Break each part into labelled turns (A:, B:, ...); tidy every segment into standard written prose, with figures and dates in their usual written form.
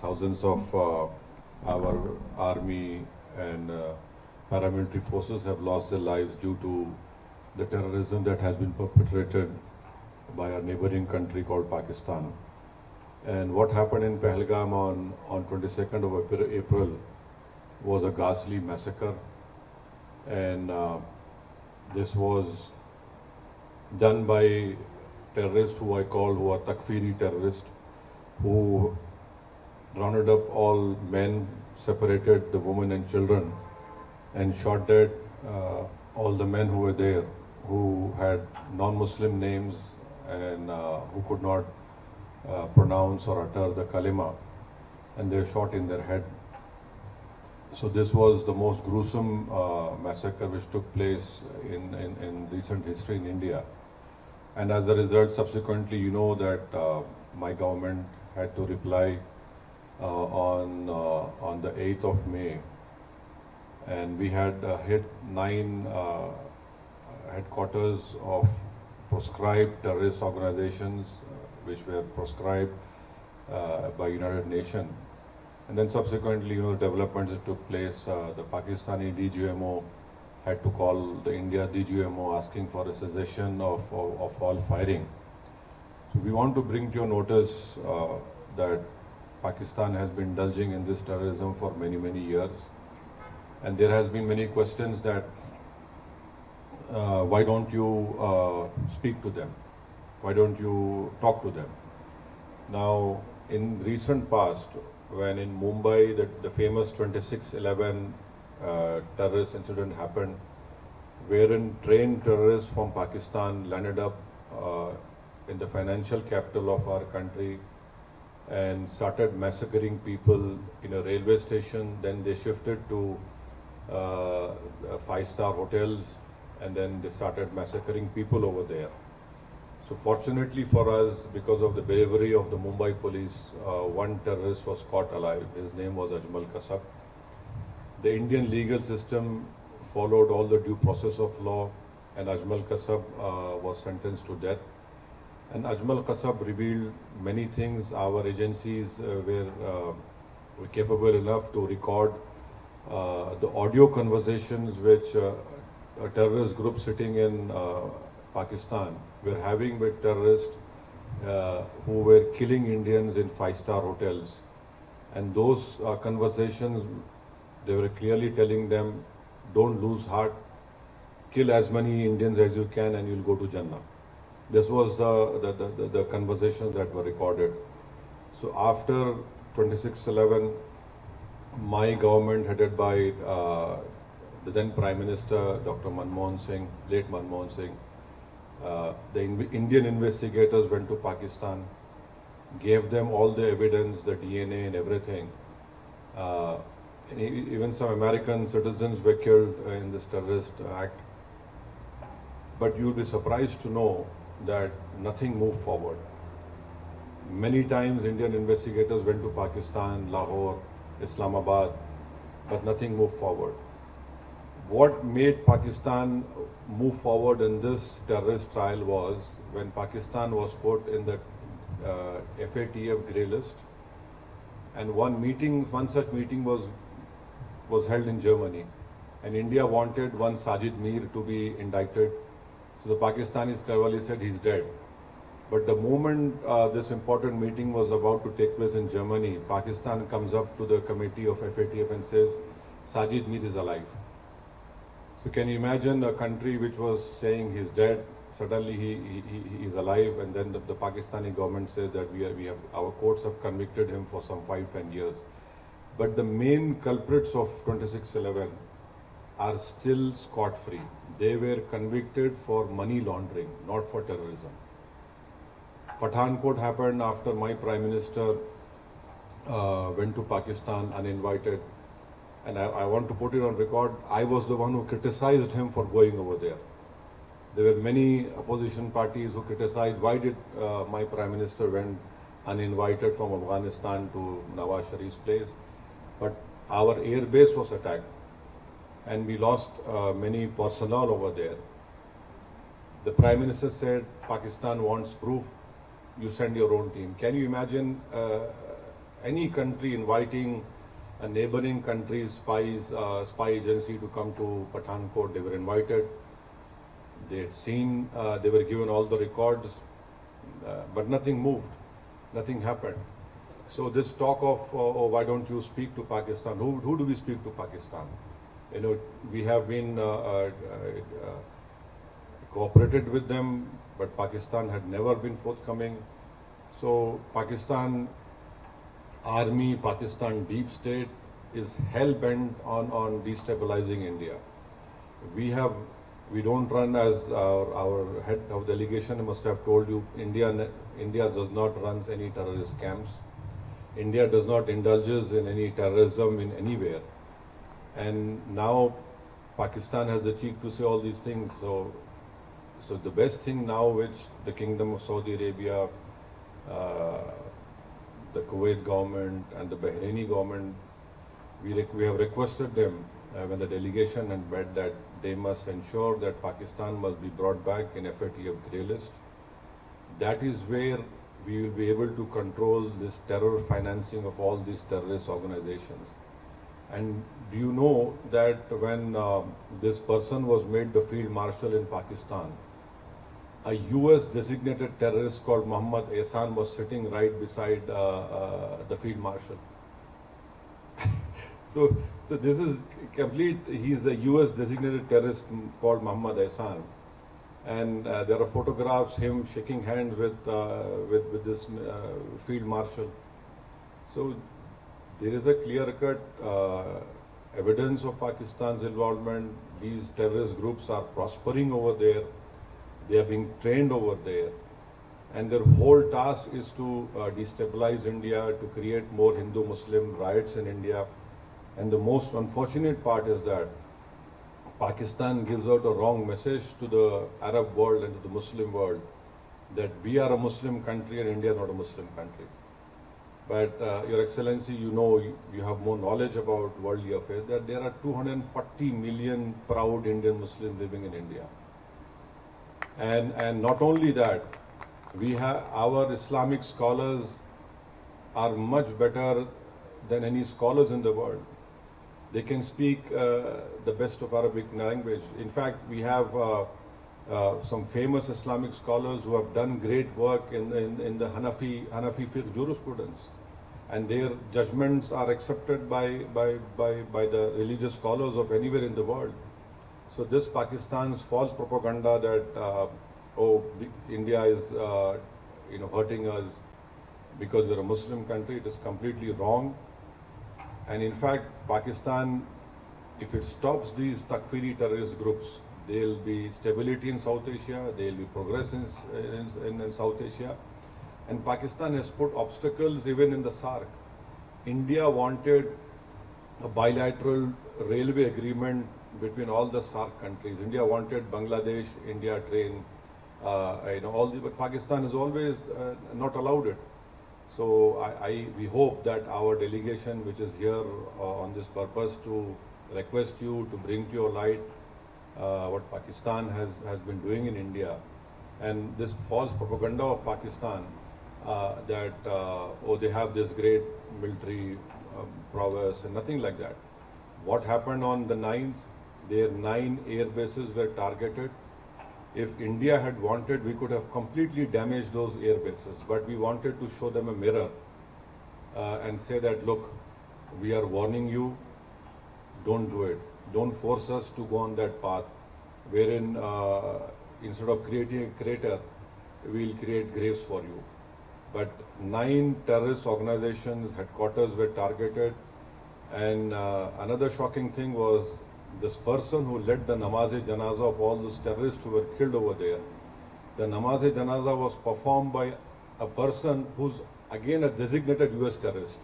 A: Thousands of our army and paramilitary forces have lost their lives due to the terrorism that has been perpetrated by our neighboring country called Pakistan. And what happened in Pahalgam on 22nd of April was a ghastly massacre. And this was done by terrorists who who are Takfiri terrorists, who rounded up all men, separated the women and children, and shot dead all the men who were there, who had non-Muslim names and who could not pronounce or utter the kalima, and they were shot in their head. So this was the most gruesome massacre which took place in recent history in India. And as a result, subsequently, you know that my government had to reply on the 8th of May, and we had hit 9 headquarters of proscribed terrorist organizations, which were proscribed by United Nations. And then subsequently, you know, developments that took place. The Pakistani DGMO had to call the India DGMO asking for a cessation of all firing. So we want to bring to your notice that Pakistan has been indulging in this terrorism for many, many years. And there has been many questions that why don't you speak to them? Why don't you talk to them? Now, in recent past, when in Mumbai the famous 26/11 terrorist incident happened, wherein trained terrorists from Pakistan landed up in the financial capital of our country and started massacring people in a railway station. Then they shifted to 5-star hotels, and then they started massacring people over there. So fortunately for us, because of the bravery of the Mumbai police, one terrorist was caught alive. His name was Ajmal Kasab. The Indian legal system followed all the due process of law, and Ajmal Kasab was sentenced to death. And Ajmal Kasab revealed many things. Our agencies were capable enough to record the audio conversations which a terrorist group sitting in Pakistan were having with terrorists who were killing Indians in 5-star hotels. And those conversations, they were clearly telling them, don't lose heart, kill as many Indians as you can and you'll go to Jannah. This was the conversations that were recorded. So after 26/11, my government, headed by the then Prime Minister, Dr. Manmohan Singh, late Manmohan Singh, the Indian investigators went to Pakistan, gave them all the evidence, the DNA and everything. And even some American citizens were killed in this terrorist act. But you'll be surprised to know that nothing moved forward. Many times Indian investigators went to Pakistan, Lahore, Islamabad, but nothing moved forward. What made Pakistan move forward in this terrorist trial was when Pakistan was put in the FATF grey list, and one such meeting was held in Germany, and India wanted one Sajid Mir to be indicted. So the Pakistanis cleverly said he's dead. But the moment this important meeting was about to take place in Germany, Pakistan comes up to the committee of FATF and says, Sajid Mir is alive. So can you imagine a country which was saying he's dead, suddenly he is alive, and then the Pakistani government says that our courts have convicted him for some 5-10 years. But the main culprits of 26/11 are still scot-free. They were convicted for money laundering, not for terrorism. Pathankot happened after my Prime Minister went to Pakistan uninvited. And I want to put it on record, I was the one who criticized him for going over there. There were many opposition parties who criticized, why did my Prime Minister went uninvited from Afghanistan to Nawaz Sharif's place? But our air base was attacked, and we lost many personnel over there. The Prime Minister said, Pakistan wants proof, you send your own team. Can you imagine any country inviting a neighboring country's spy agency to come to Pathankot. They were invited. They had seen, they were given all the records, but nothing moved, nothing happened. So this talk of, oh, why don't you speak to Pakistan? Who do we speak to Pakistan? You know, we have been cooperated with them, but Pakistan had never been forthcoming. So Pakistan army, Pakistan deep state is hell-bent on destabilizing India. We don't run, as our head of delegation must have told you, India does not run any terrorist camps. India does not indulges in any terrorism in anywhere. And now Pakistan has the cheek to say all these things. So the best thing now, which the Kingdom of Saudi Arabia, the Kuwait government and the Bahraini government, we have requested them when the delegation had met that they must ensure that Pakistan must be brought back in FATF grey list. That is where we will be able to control this terror financing of all these terrorist organizations. And do you know that when this person was made the field marshal in Pakistan, a US designated terrorist called Muhammad Ehsan was sitting right beside the field marshal. So this is complete. He's a US designated terrorist called Muhammad Ehsan. And there are photographs him shaking hands with this field marshal. So there is a clear-cut evidence of Pakistan's involvement. These terrorist groups are prospering over there. They are being trained over there. And their whole task is to destabilize India, to create more Hindu-Muslim riots in India. And the most unfortunate part is that Pakistan gives out a wrong message to the Arab world and to the Muslim world that we are a Muslim country and India is not a Muslim country. But Your Excellency, you know, you have more knowledge about worldly affairs, that there are 240 million proud Indian Muslims living in India. And not only that, we have our Islamic scholars are much better than any scholars in the world. They can speak the best of Arabic language. In fact, we have some famous Islamic scholars who have done great work in the Hanafi fiqh jurisprudence, and their judgments are accepted by the religious scholars of anywhere in the world. So this Pakistan's false propaganda that India is hurting us because we're a Muslim country, it is completely wrong. And in fact, Pakistan, if it stops these Takfiri terrorist groups, there will be stability in South Asia, there will be progress in South Asia. And Pakistan has put obstacles even in the SAARC. India wanted a bilateral railway agreement between all the SAARC countries. India wanted Bangladesh, India train, but Pakistan has always not allowed it. So we hope that our delegation, which is here on this purpose to request you to bring to your light what Pakistan has been doing in India, and this false propaganda of Pakistan that they have this great military prowess and nothing like that. What happened on the 9th? Their 9 air bases were targeted. If India had wanted, we could have completely damaged those air bases, but we wanted to show them a mirror and say that, look, we are warning you, don't do it. Don't force us to go on that path, wherein instead of creating a crater, we'll create graves for you. But 9 terrorist organizations' headquarters were targeted, and another shocking thing was this person who led the namaz-e-janaza of all those terrorists who were killed over there. The namaz-e-janaza was performed by a person who's again a designated US terrorist.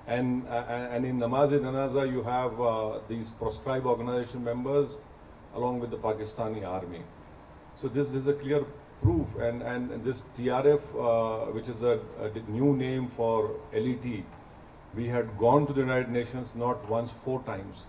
A: And in namaz-e-janaza you have these proscribed organization members along with the Pakistani army. So this is a clear proof, and this TRF, which is a new name for LET, we had gone to the United Nations not once, 4 times,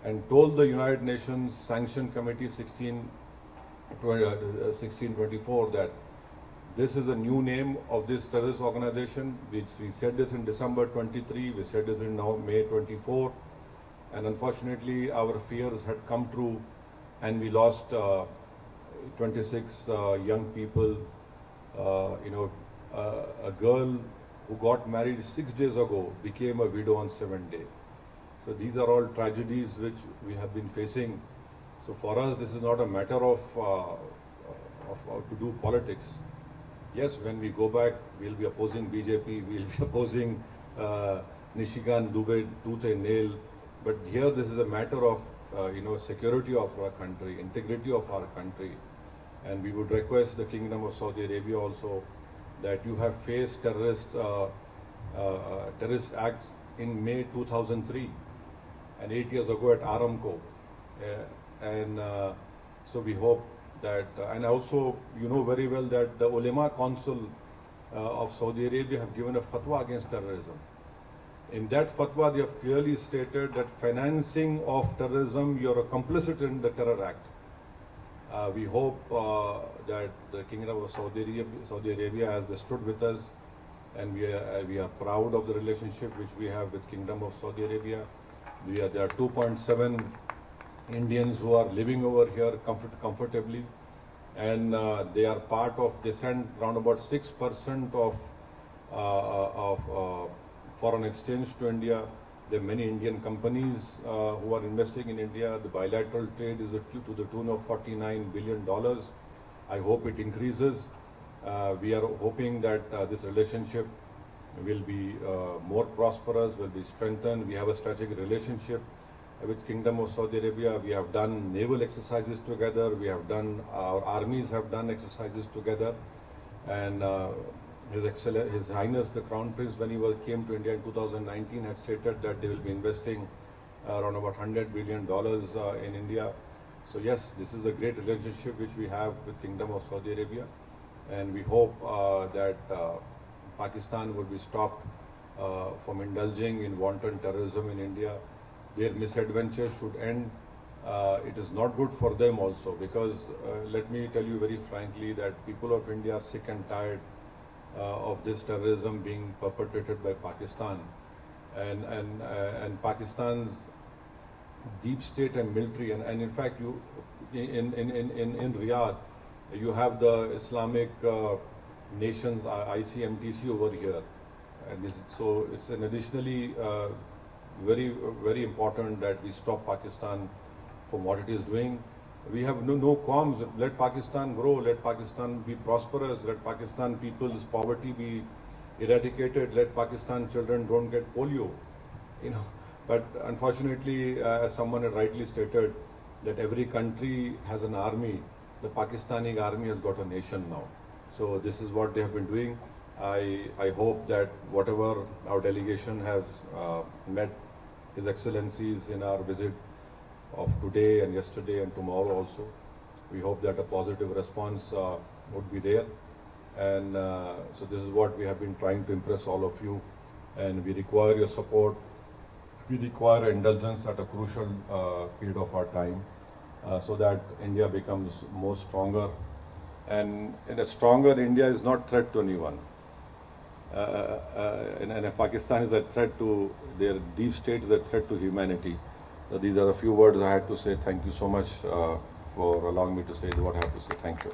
A: and told the United Nations Sanction Committee 1624 that This is a new name of this terrorist organization. We said this in December 23, we said this in now May 24, and unfortunately our fears had come true, and we lost 26 young people. A girl who got married 6 days ago became a widow on 7th day. So these are all tragedies which we have been facing. So for us, this is not a matter of to do politics. Yes, when we go back, we'll be opposing BJP, we'll be opposing Nishikant Dubey tooth and nail. But here, this is a matter of security of our country, integrity of our country, and we would request the Kingdom of Saudi Arabia also that you have faced terrorist acts in May 2003 and 8 years ago at Aramco, so we hope that, and also you know very well that the Ulema Council of Saudi Arabia have given a fatwa against terrorism. In that fatwa, they have clearly stated that financing of terrorism, you are complicit in the terror act. We hope that the Kingdom of Saudi Arabia has stood with us, and we are proud of the relationship which we have with Kingdom of Saudi Arabia. There are 2.7 Indians who are living over here comfortably, and they are part of, they send around about 6% of foreign exchange to India. There are many Indian companies who are investing in India. The bilateral trade is to the tune of $49 billion. I hope it increases. We are hoping that this relationship will be more prosperous, will be strengthened. We have a strategic relationship with Kingdom of Saudi Arabia. We have done naval exercises together. We have done, our armies have done exercises together. And His Highness the Crown Prince, when he came to India in 2019, had stated that they will be investing around about $100 billion in India. So yes, this is a great relationship which we have with Kingdom of Saudi Arabia, and we hope that Pakistan will be stopped from indulging in wanton terrorism in India. Their misadventures should end. It is not good for them also, because let me tell you very frankly that people of India are sick and tired of this terrorism being perpetrated by Pakistan, and Pakistan's deep state and military, and in fact you in Riyadh you have the Islamic nations ICMTC over here, and so it's an additionally very important that we stop Pakistan from what it is doing. We have no qualms. Let Pakistan grow. Let Pakistan be prosperous. Let Pakistan people's poverty be eradicated. Let Pakistan children don't get polio. But unfortunately, as someone had rightly stated, that every country has an army. The Pakistani army has got a nation now. So this is what they have been doing. I hope that whatever our delegation has met His Excellencies in our visit of today and yesterday and tomorrow also, we hope that a positive response would be there. And so this is what we have been trying to impress all of you, and we require your support. We require indulgence at a crucial period of our time, so that India becomes more stronger. And in a stronger India is not threat to anyone. And Pakistan is a threat to, their deep state is a threat to humanity. So these are a few words I had to say. Thank you so much for allowing me to say what I have to say. Thank you.